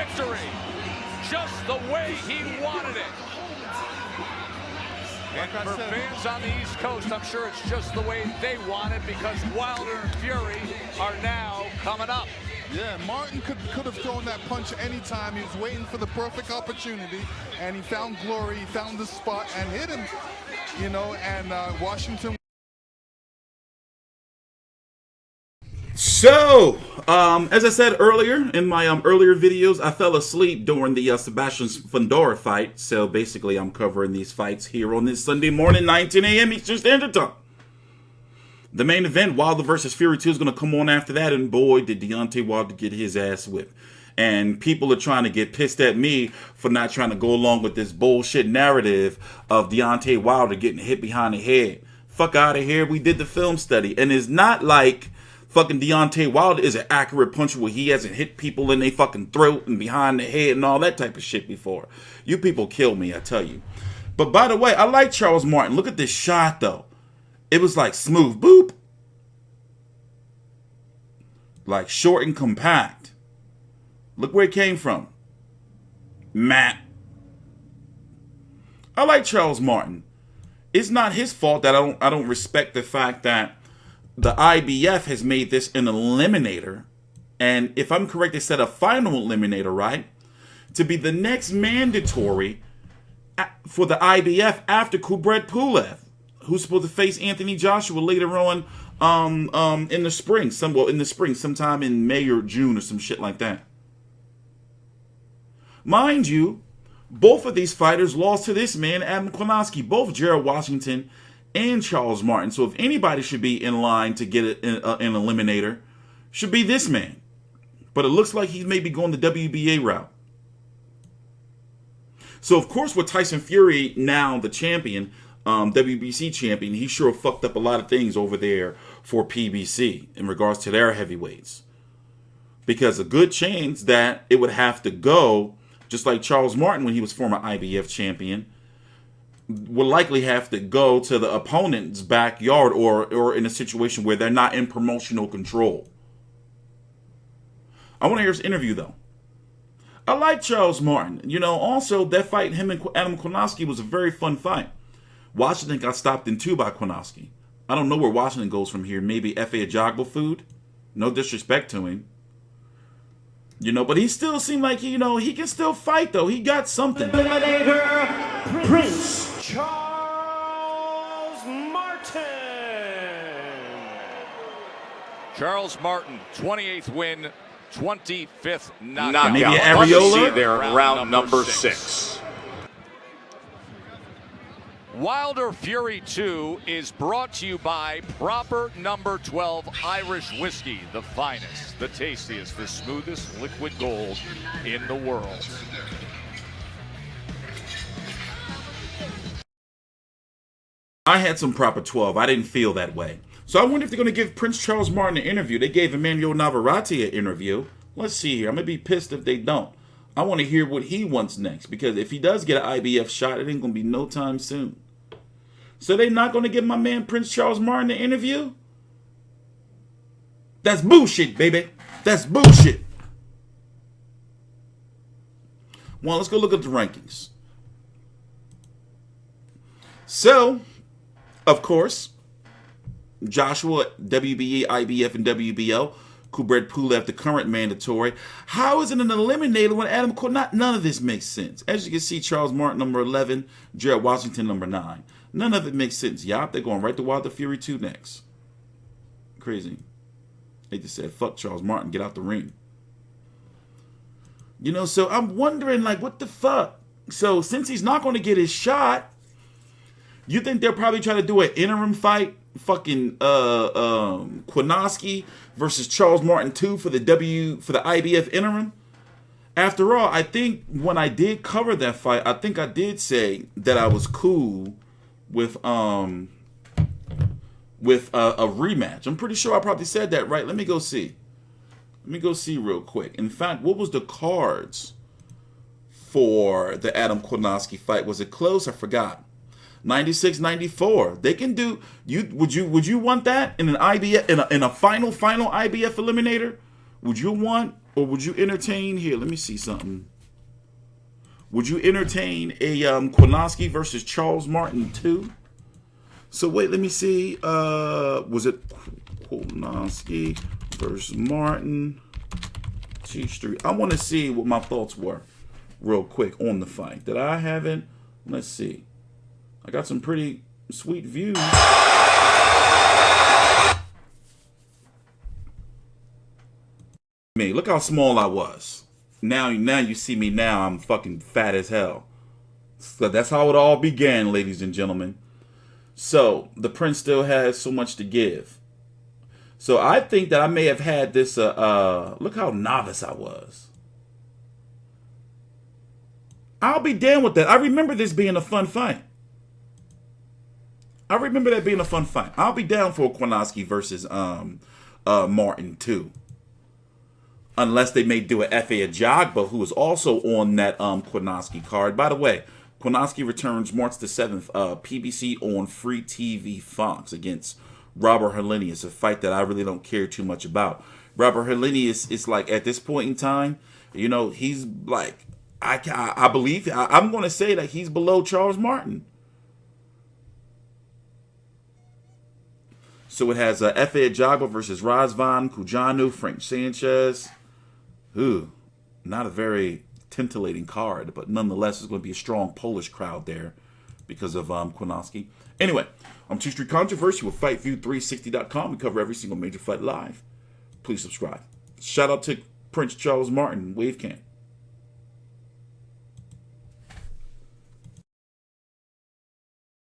victory. Just the way he wanted it. And for fans on the East Coast, I'm sure it's just the way they want it, because Wilder and Fury are now coming up. Yeah, Martin could have thrown that punch anytime. He was waiting for the perfect opportunity, and he found Glory, he found the spot and hit him, you know, and Washington. So, as I said earlier in my earlier videos, I fell asleep during the Sebastian Fundora fight. So basically, I'm covering these fights here on this Sunday morning, 19 a.m. Eastern Standard Time. The main event, Wilder versus Fury 2, is going to come on after that, and boy, did Deontay Wilder get his ass whipped. And people are trying to get pissed at me for not trying to go along with this bullshit narrative of Deontay Wilder getting hit behind the head. Fuck out of here. We did the film study, and it's not like fucking Deontay Wilder is an accurate puncher where he hasn't hit people in their fucking throat and behind the head and all that type of shit before. You people kill me, I tell you. But by the way, I like Charles Martin. Look at this shot, though. It was like smooth, boop. Like short and compact. Look where it came from. Matt. I like Charles Martin. It's not his fault that I don't respect the fact that the IBF has made this an eliminator, and if I'm correct, they said a final eliminator, right? To be the next mandatory for the IBF after Kubrat Pulev, who's supposed to face Anthony Joshua later on in the spring, sometime in May or June or some shit like that. Mind you, both of these fighters lost to this man, Adam Kownacki, both Gerald Washington and Charles Martin. So if anybody should be in line to get an eliminator, should be this man. But it looks like he may be going the WBA route. So of course with Tyson Fury now the champion, WBC champion, he sure fucked up a lot of things over there for PBC in regards to their heavyweights. Because a good chance that it would have to go, just like Charles Martin when he was former IBF champion, will likely have to go to the opponent's backyard or in a situation where they're not in promotional control. I want to hear his interview, though. I like Charles Martin. You know, also, that fight, him and Adam Kownacki, was a very fun fight. Washington got stopped in 2 by Kownacki. I don't know where Washington goes from here. Maybe F.A. Ajagba food? No disrespect to him. You know, but he still seemed like, you know, he can still fight, though. He got something. Eliminator, Prince Charles Martin. Charles Martin, 28th win, 25th knockout. Maybe an areola? There, round number 6. Wilder Fury 2 is brought to you by Proper Number 12 Irish Whiskey, the finest, the tastiest, the smoothest liquid gold in the world. I had some Proper 12. I didn't feel that way. So I wonder if they're going to give Prince Charles Martin an interview. They gave Emmanuel Navarrete an interview. Let's see here. I'm going to be pissed if they don't. I want to hear what he wants next, because if he does get an IBF shot, it ain't going to be no time soon. So they're not going to give my man Prince Charles Martin an interview? That's bullshit, baby. That's bullshit. Well, let's go look at the rankings. So, of course, Joshua, WBA, IBF, and WBO. Kubrat Pulev, the current mandatory. How is it an eliminator when Adam Kownacki? None of this makes sense. As you can see, Charles Martin, number 11. Gerald Washington, number 9. None of it makes sense. Yup, they're going right to Wilder Fury 2 next. Crazy. They just said, fuck Charles Martin, get out the ring. You know, so I'm wondering, like, what the fuck? So, since he's not going to get his shot, you think they'll probably try to do an interim fight? Fucking Kownacki versus Charles Martin 2 for the IBF interim. After all, I think when I did cover that fight, I think I did say that I was cool with a rematch. I'm pretty sure I probably said that, right? Let me go see. Let me go see real quick. In fact, what was the cards for the Adam Kownacki fight? Was it close? I forgot. 96-94. They can do. Would you want that in an IBF in a final IBF eliminator? Would you want Or would you entertain here? Let me see something. Would you entertain a Kownacki versus Charles Martin 2? So wait, let me see. Was it Kownacki versus Martin? TstreeT. I want to see what my thoughts were real quick on the fight. Did I have it? Let's see. I got some pretty sweet views. Me, look how small I was. Now you see me now. I'm fucking fat as hell. So that's how it all began, ladies and gentlemen. So the Prince still has so much to give. So I think that I may have had this. Look how novice I was. I'll be down with that. I remember this being a fun fight. I remember that being a fun fight. I'll be down for Kownacki versus Martin too. Unless they may do an F.A. Ajagba, who is also on that Kownacki card. By the way, Kownacki returns March the 7th, PBC on Free TV Fox against Robert Helenius, a fight that I really don't care too much about. Robert Helenius is like, at this point in time, you know, he's like, I believe, I'm going to say that he's below Charles Martin. So it has F.A. Ajagba versus Razvan Kujanu, Frank Sanchez. Ooh, not a very titillating card, but nonetheless, it's going to be a strong Polish crowd there because of Kownacki. Anyway, I'm TstreeT Controversy with FightView360.com. We cover every single major fight live. Please subscribe. Shout out to Prince Charles Martin, Wave Camp.